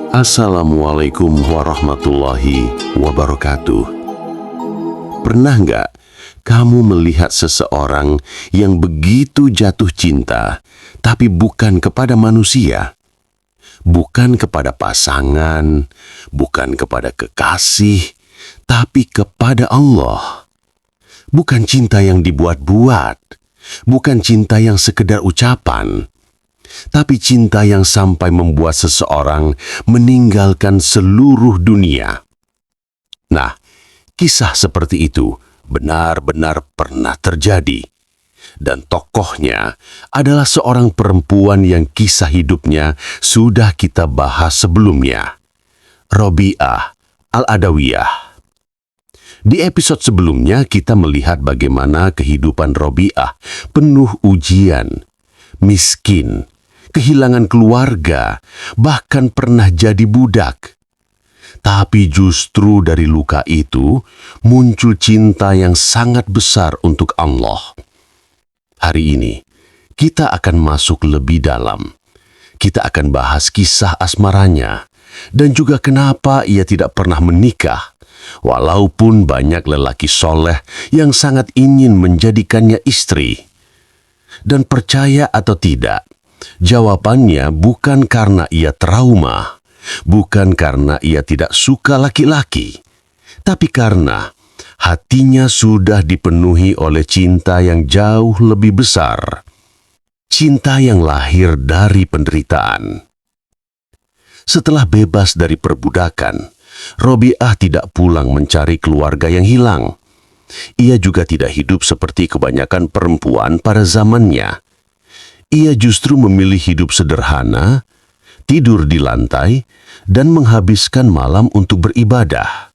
Assalamualaikum warahmatullahi wabarakatuh. Pernah nggak kamu melihat seseorang yang begitu jatuh cinta, tapi bukan kepada manusia, bukan kepada pasangan, bukan kepada kekasih, tapi kepada Allah? Bukan cinta yang dibuat-buat, bukan cinta yang sekedar ucapan, tapi cinta yang sampai membuat seseorang meninggalkan seluruh dunia. Nah, kisah seperti itu benar-benar pernah terjadi. Dan tokohnya adalah seorang perempuan yang kisah hidupnya sudah kita bahas sebelumnya, Robi'ah Al-Adawiyah. Di episode sebelumnya kita melihat bagaimana kehidupan Robi'ah penuh ujian, miskin, kehilangan keluarga, bahkan pernah jadi budak. Tapi justru dari luka itu muncul cinta yang sangat besar untuk Allah. Hari ini kita akan masuk lebih dalam. Kita akan bahas kisah asmaranya dan juga kenapa ia tidak pernah menikah, walaupun banyak lelaki soleh yang sangat ingin menjadikannya istri. Dan percaya atau tidak, jawabannya bukan karena ia trauma, bukan karena ia tidak suka laki-laki, tapi karena hatinya sudah dipenuhi oleh cinta yang jauh lebih besar, cinta yang lahir dari penderitaan. Setelah bebas dari perbudakan, Robi'ah tidak pulang mencari keluarga yang hilang. Ia juga tidak hidup seperti kebanyakan perempuan pada zamannya. Ia justru memilih hidup sederhana, tidur di lantai, dan menghabiskan malam untuk beribadah.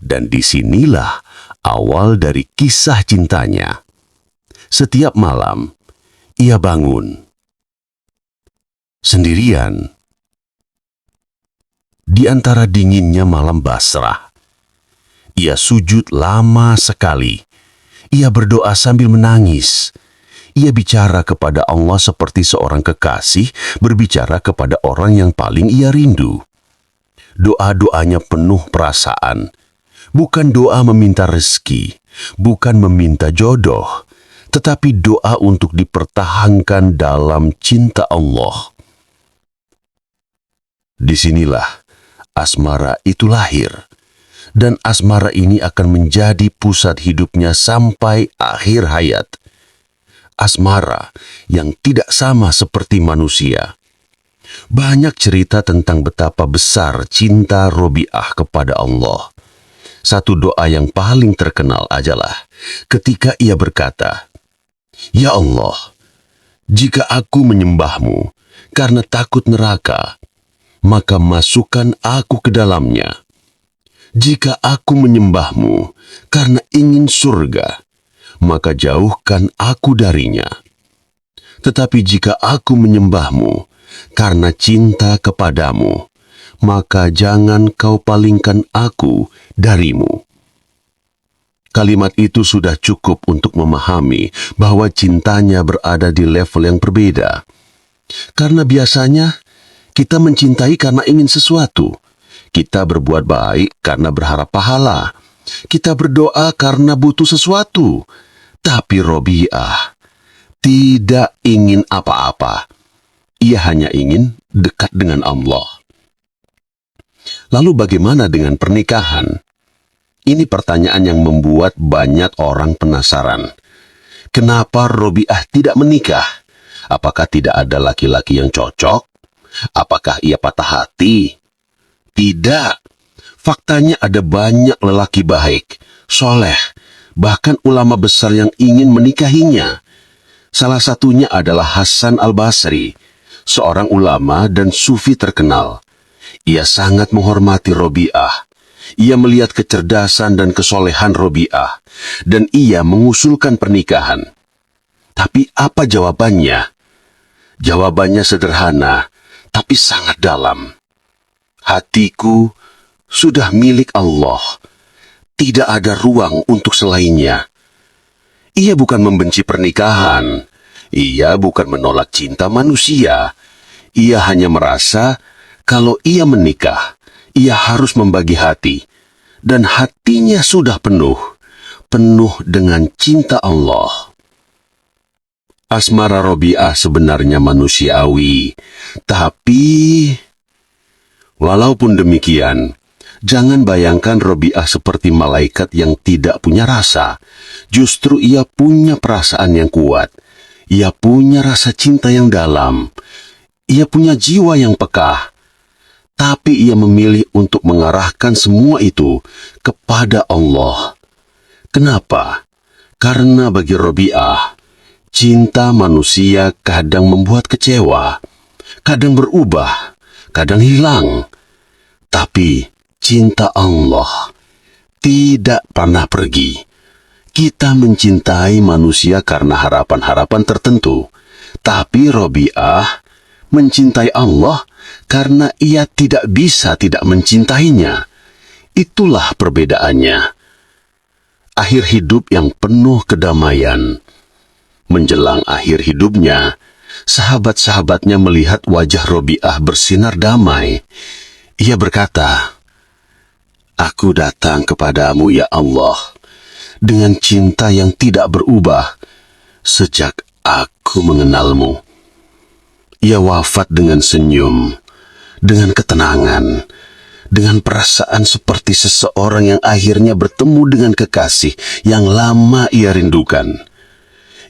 Dan disinilah awal dari kisah cintanya. Setiap malam, ia bangun sendirian di antara dinginnya malam Basrah. Ia sujud lama sekali. Ia berdoa sambil menangis. Ia bicara kepada Allah seperti seorang kekasih berbicara kepada orang yang paling ia rindu. Doa-doanya penuh perasaan. Bukan doa meminta rezeki, bukan meminta jodoh, tetapi doa untuk dipertahankan dalam cinta Allah. Disinilah asmara itu lahir. Dan asmara ini akan menjadi pusat hidupnya sampai akhir hayat. Asmara yang tidak sama seperti manusia. Banyak cerita tentang betapa besar cinta Robi'ah kepada Allah. Satu doa yang paling terkenal adalah ketika ia berkata, "Ya Allah, jika aku menyembahmu karena takut neraka, maka masukkan aku ke dalamnya. Jika aku menyembahmu karena ingin surga, maka jauhkan aku darinya. Tetapi jika aku menyembahmu karena cinta kepadamu, maka jangan kau palingkan aku darimu." Kalimat itu sudah cukup untuk memahami bahwa cintanya berada di level yang berbeda. Karena biasanya kita mencintai karena ingin sesuatu. Kita berbuat baik karena berharap pahala. Kita berdoa karena butuh sesuatu. Tapi Robi'ah tidak ingin apa-apa. Ia hanya ingin dekat dengan Allah. Lalu bagaimana dengan pernikahan? Ini pertanyaan yang membuat banyak orang penasaran. Kenapa Robi'ah tidak menikah? Apakah tidak ada laki-laki yang cocok? Apakah ia patah hati? Tidak. Faktanya ada banyak lelaki baik, soleh, bahkan ulama besar yang ingin menikahinya. Salah satunya adalah Hasan Al-Basri, seorang ulama dan sufi terkenal. Ia sangat menghormati Robi'ah. Ia melihat kecerdasan dan kesolehan Robi'ah, dan ia mengusulkan pernikahan. Tapi apa jawabannya? Jawabannya sederhana, tapi sangat dalam. Hatiku sudah milik Allah. Tidak ada ruang untuk selainnya. Ia bukan membenci pernikahan. Ia bukan menolak cinta manusia. Ia hanya merasa kalau ia menikah, ia harus membagi hati, dan hatinya sudah penuh dengan cinta Allah. Asmara Robiah sebenarnya manusiawi, tapi walaupun demikian, jangan bayangkan Robiah seperti malaikat yang tidak punya rasa. Justru ia punya perasaan yang kuat. Ia punya rasa cinta yang dalam. Ia punya jiwa yang peka. Tapi ia memilih untuk mengarahkan semua itu kepada Allah. Kenapa? Karena bagi Robiah, cinta manusia kadang membuat kecewa, kadang berubah, kadang hilang. Tapi cinta Allah tidak pernah pergi. Kita mencintai manusia karena harapan-harapan tertentu. Tapi Robiah mencintai Allah karena ia tidak bisa tidak mencintainya. Itulah perbedaannya. Akhir hidup yang penuh kedamaian. Menjelang akhir hidupnya, sahabat-sahabatnya melihat wajah Robiah bersinar damai. Ia berkata, "Aku datang kepadamu, ya Allah, dengan cinta yang tidak berubah sejak aku mengenalmu." Ia wafat dengan senyum, dengan ketenangan, dengan perasaan seperti seseorang yang akhirnya bertemu dengan kekasih yang lama ia rindukan.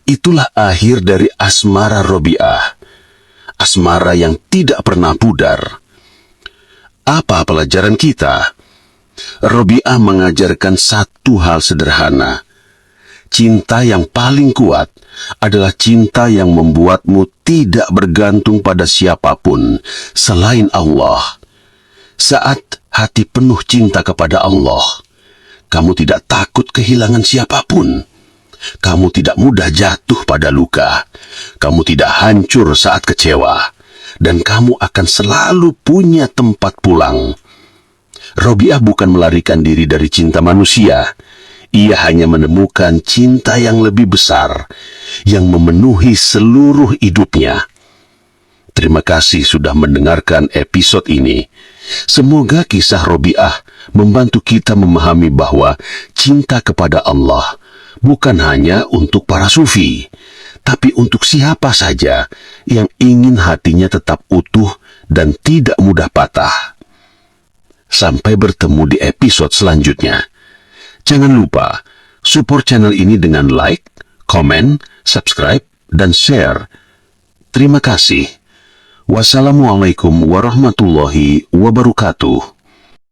Itulah akhir dari asmara Robiah, asmara yang tidak pernah pudar. Apa pelajaran kita? Robiah mengajarkan satu hal sederhana. Cinta yang paling kuat adalah cinta yang membuatmu tidak bergantung pada siapapun selain Allah. Saat hati penuh cinta kepada Allah, kamu tidak takut kehilangan siapapun. Kamu tidak mudah jatuh pada luka. Kamu tidak hancur saat kecewa. Dan kamu akan selalu punya tempat pulang. Robiah bukan melarikan diri dari cinta manusia. Ia hanya menemukan cinta yang lebih besar, yang memenuhi seluruh hidupnya. Terima kasih sudah mendengarkan episode ini. Semoga kisah Robiah membantu kita memahami bahwa cinta kepada Allah bukan hanya untuk para sufi, tapi untuk siapa saja yang ingin hatinya tetap utuh dan tidak mudah patah. Sampai bertemu di episode selanjutnya. Jangan lupa support channel ini dengan like, komen, subscribe, dan share. Terima kasih. Wassalamualaikum warahmatullahi wabarakatuh.